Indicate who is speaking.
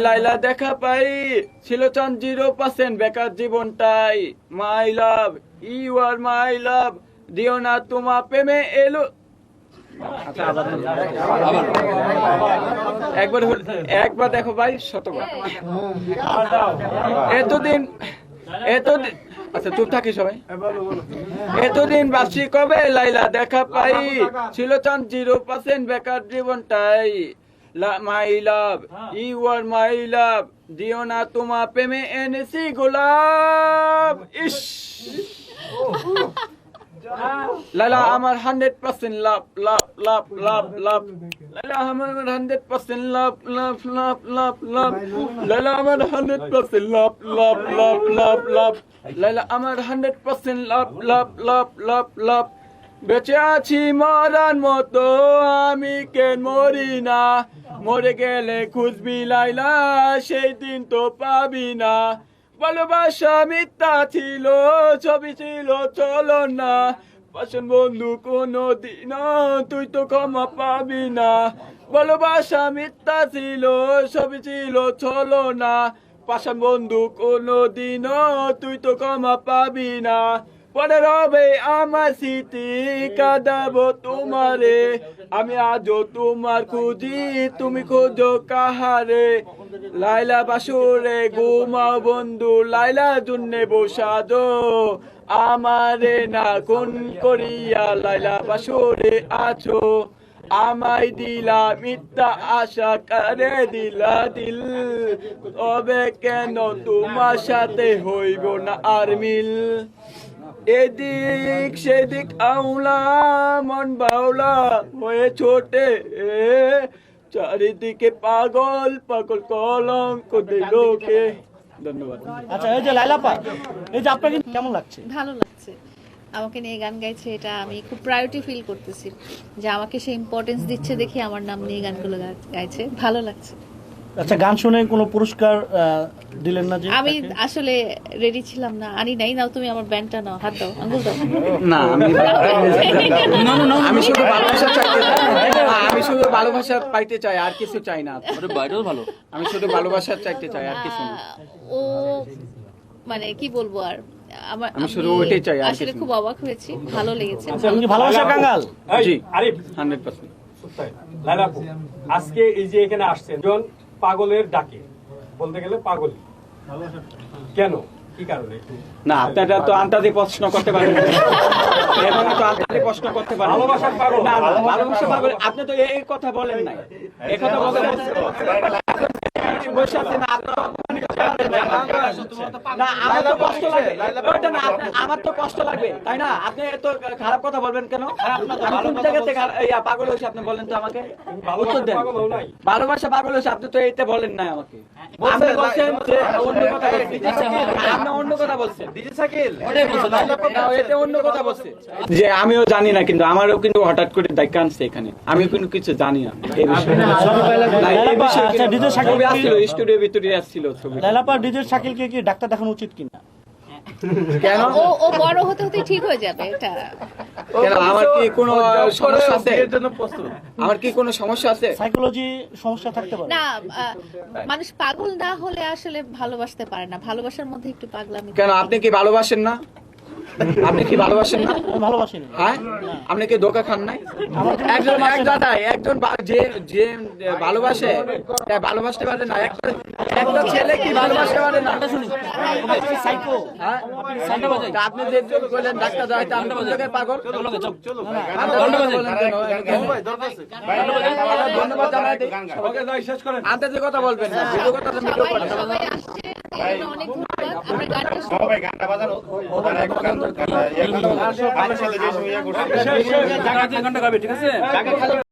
Speaker 1: লাইলা দেখা পাই ছিল চান 0% বেকার জীবনটাই। মাই লাভ ইউ আর মাই লাভ, দিও না তোমা প্রেমে এলো। একবার দেখো ভাই, শতবার। এতদিন আচ্ছা চুপ থাকি সবাই। এতদিন বাসি কবে লাইলা দেখা পাই, ছিল চান 0% বেকার জীবনটাই। মাই লাভ ইউ আর মাই লাভ, দিও না তোমা প্রেমে এনেছি গোলাপ। ইস লাইলা আমার 100% লাভ লাভ লাভ লাভ লাভ। লাইলা আমার 100% লাভ লাভ লাভ লাভ লাভ। লাইলা আমার 100% লাভ লাভ লাভ লাভ লাভ। লাইলা আমার 100% লাভ লাভ লাভ লাভ লাভ। বেঁচে আছি মরার মতো আমি, কেন মরি না? মরে গেলে খুঁজবি লাইলা, সেই দিন তো পাবি না। ভালোবাসা মিথ্যা ছিল, ছবি ছিল চলো না। পাশন বন্ধু কোনো দিন তুই তো ক্ষমা পাবি না। ভালোবাসা মিথ্যা ছিল, ছবি ছিল চলো না। পাশন বন্ধু কোনো দিন তুই তো ক্ষমা পাবি না। পরে রবে আমার স্মৃতি, কাঁদাবো তোমারে আমি আজও তোমার খুঁজি, তুমি খোঁজো কাহারে। লাইলা বাসুরে ঘুমাও বন্ধু, লাইলা জুন্নে বসাদো আমারে না কোন করিয়া। লাইলা বাসুরে আছো আমায় দিলা মিথ্যা আশা করে দিলা দিল, তবে কেন তোমার সাথে হইব না আর মিল। এদিক সেদিক আউলা মন বাউলা হয়ে ছোটে, চারিদিকে পাগল পাগল কলঙ্ক দিল কে। ধন্যবাদ।
Speaker 2: আচ্ছা এই যে লাইলাপা, এই যে আপনাকে কেমন লাগছে?
Speaker 3: ভালো লাগছে, আমাকে নিয়ে গান গাইছে, এটা আমি খুব প্রায়োরিটি ফিল করতেছি যে আমাকে সে ইম্পর্টেন্স দিচ্ছে দেখে আমার নাম নিয়ে গানগুলো গাইছে, ভালো লাগছে।
Speaker 2: আচ্ছা গান শুনে কোনো পুরস্কার দিলেন না? যে
Speaker 3: আমি আসলে রেডি ছিলাম না, আনি নাই। নাও তুমি আমার ব্যান্ডটা নাও, হাত দাও, আঙ্গুল দাও।
Speaker 1: না আমি শুধু ভালোবাসা চাইতে চাই, আমি শুধু ভালোবাসা পাইতে চাই, আর কিছু চাই না।
Speaker 2: ভালো,
Speaker 1: আমি শুধু ভালোবাসা চাইতে চাই, আর কিছু না।
Speaker 3: ও মানে কি বলবো আর,
Speaker 1: আমি শুধু ওইটাই চাই, আর
Speaker 3: আসলে
Speaker 1: কিছু
Speaker 3: খুব অবাক হয়েছি, ভালো লেগেছে।
Speaker 2: আপনি কি ভালোবাসা কাঙ্গাল?
Speaker 1: জি
Speaker 4: আরিফ
Speaker 1: 100%।
Speaker 4: লাইলাপু, আজকে এই যে এখানে আসছেন জন পাগলের ডাকে, বলতে গেলে পাগল, কেন কি কারণে?
Speaker 1: না আপনারা তো আন্তাজে প্রশ্ন করতে পারেন, এভাবে তো আন্তাজে প্রশ্ন করতে পারেন।
Speaker 4: ভালোবাসার পাগল,
Speaker 1: না ভালোবাসা পাগল, আপনি তো এই কথা বলেন নাই, এই কথা বলেন বসে আছেন না। না আমার তো কষ্ট লাগবে, ওইটা না আমার তো কষ্ট লাগবে, তাই না? আপনি এত খারাপ কথা বলবেন কেন? কোন জায়গা থেকে পাগল হয়েছে আপনি বলেন তো আমাকে, উত্তর দেন। ভালোবাসা পাগল হয়েছে আপনি তো এইটা বলেন নাই আমাকে, আপনি বলছেন যে অন্য কথা বলছেন, আপনি অন্য কথা বলছেন, এতে অন্য কথা বলছেন যে আমিও জানি না, কিন্তু আমারও কিন্তু হঠাৎ করে দেখা আনছে এখানে, আমি কিন্তু কিছু জানি না এই বিষয়ে। স্টুডিওর ভিতরে আসছিল ছবি।
Speaker 2: লাইলাপা ডিজে শাকিলকে কি ডাক্তার দেখানো উচিত কিনা?
Speaker 1: কেন?
Speaker 3: ও বড় হতে হতে ঠিক হয়ে যাবে এটা।
Speaker 1: কেন আমার কি কোনো সমস্যা আছে? আমার কি কোনো সমস্যা আছে?
Speaker 2: সাইকোলজি সমস্যা থাকতে পারে
Speaker 3: না, মানুষ পাগল না হলে আসলে ভালোবাসতে পারে না, ভালোবাসার মধ্যে একটু পাগলামি।
Speaker 1: কেন আপনি কি ভালোবাসেন না? আপনি কি ভালোবাসেন না?
Speaker 2: আমি ভালোবাসি না।
Speaker 1: হ্যাঁ আপনি কি ধোঁকা খান নাই? একজন যে ভালোবাসে ভালোবাসতে পারে না, একটা ছেলে কি ভালোবাসতে পারে না?
Speaker 2: সাইকো
Speaker 1: হ্যাঁ আপনি যে বললেন ডাক্তার দেখাইতে, আমি কোন জায়গায় পাগল? ধন্যবাদ জানাই দিই। আন্তে যে কথা বলবেন না, ভিডিও কথা ভিডিও করেন।
Speaker 3: সবাই আসছে, অনেক ধন্যবাদ। আমরা গানটা
Speaker 5: গানটা বাজানো